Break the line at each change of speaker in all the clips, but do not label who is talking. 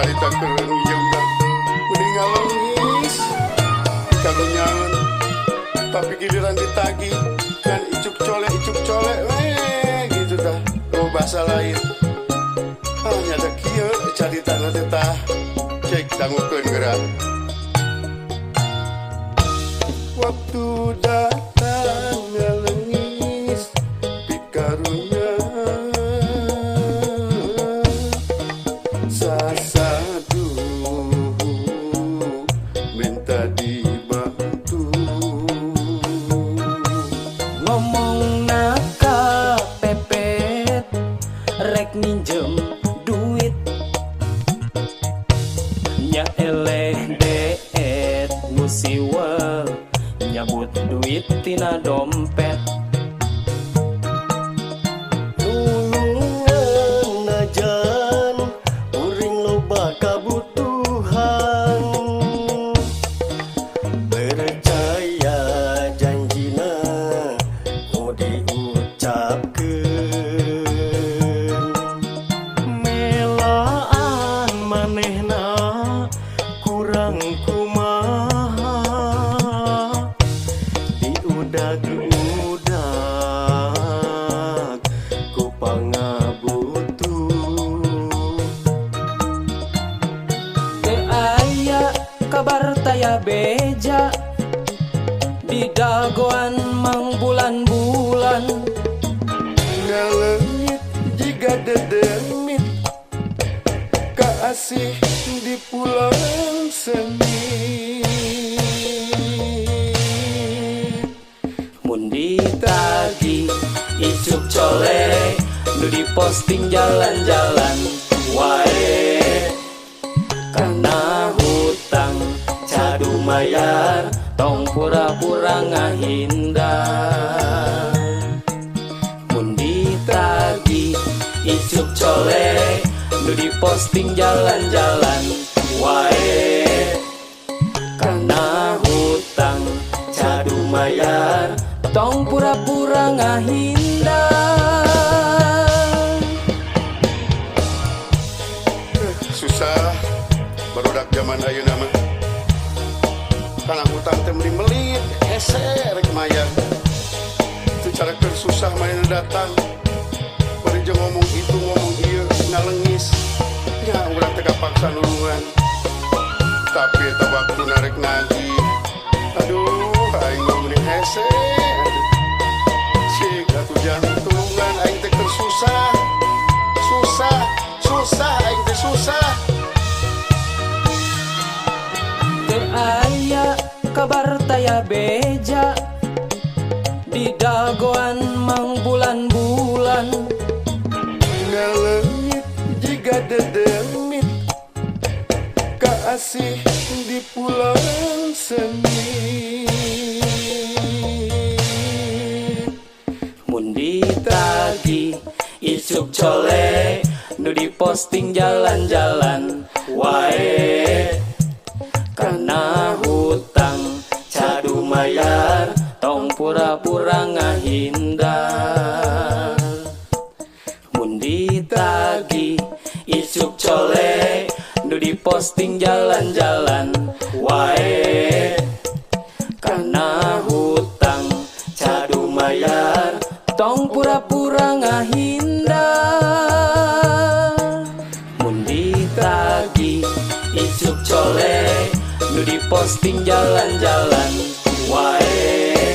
harita keren juga meninggal nangis dikarunyangan tapi giliran ditagi dan icuk colek gitu dah lo bahasa lain hanya ada kia cari tanah tetah cek tangguhkeun gerak waktu datang ngalengis pikarunya sasadu minta dibantu
ngomong naka pepet rek minjem duit nya eleh deet musiwel nyabut duit tina dompet
nulungan najan uring loba kabutuhan percaya janjina nu diucapkeun melaan manehna kurang kumaha diudag-udag ku pangabutuh
teu aya kabar taya beja di dagoan mang bulan-bulan
ngalengit jika dedemit kaasih di pulang seni
mun ditagi icuk colek nu diposting jalan-jalan wae karena hutang cadu mayar tong pura-pura ngahindar mun ditagi icuk colek nu diposting jalan-jalan wae karena hutang cadu mayar tong pura-pura ngahindar
susah barudak zaman ayeuna mah kana hutang teh meuli-meuli hese rek mayar teu cara keur susah main datang bari jeung ngomong itu ngomong ieu ngalengis nya urang teh kapaksa nulungan tapi eta waktu narek nagih aduh aing ngomongin hese cik atuh jangan tulungan aing teh keur susah aing teh susah
teu aya kabar taya beja di dagoan mang bulan-bulan
ngalengit jika dedemit kaasih di pulang seni
mun ditagi icuk colek nu diposting jalan-jalan wae karena hutang cadu mayar tong pura-pura ngahindar mun ditagi icuk colek nu diposting jalan-jalan wae karena hutang cadu mayar tong pura-pura ngahindar mun ditagi icuk colek nu diposting jalan-jalan wae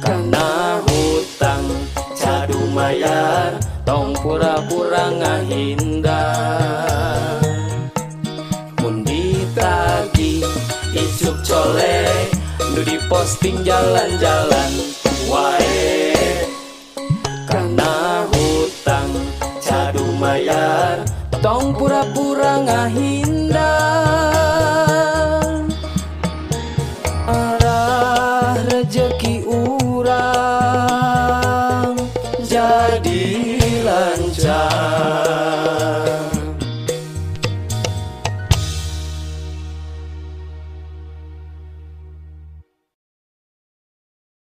karena hutang cadu mayar tong pura-pura ngahindar mun ditagi icuk colek nu diposting jalan-jalan wae karena hutang cadu mayar tong pura-pura ngahindar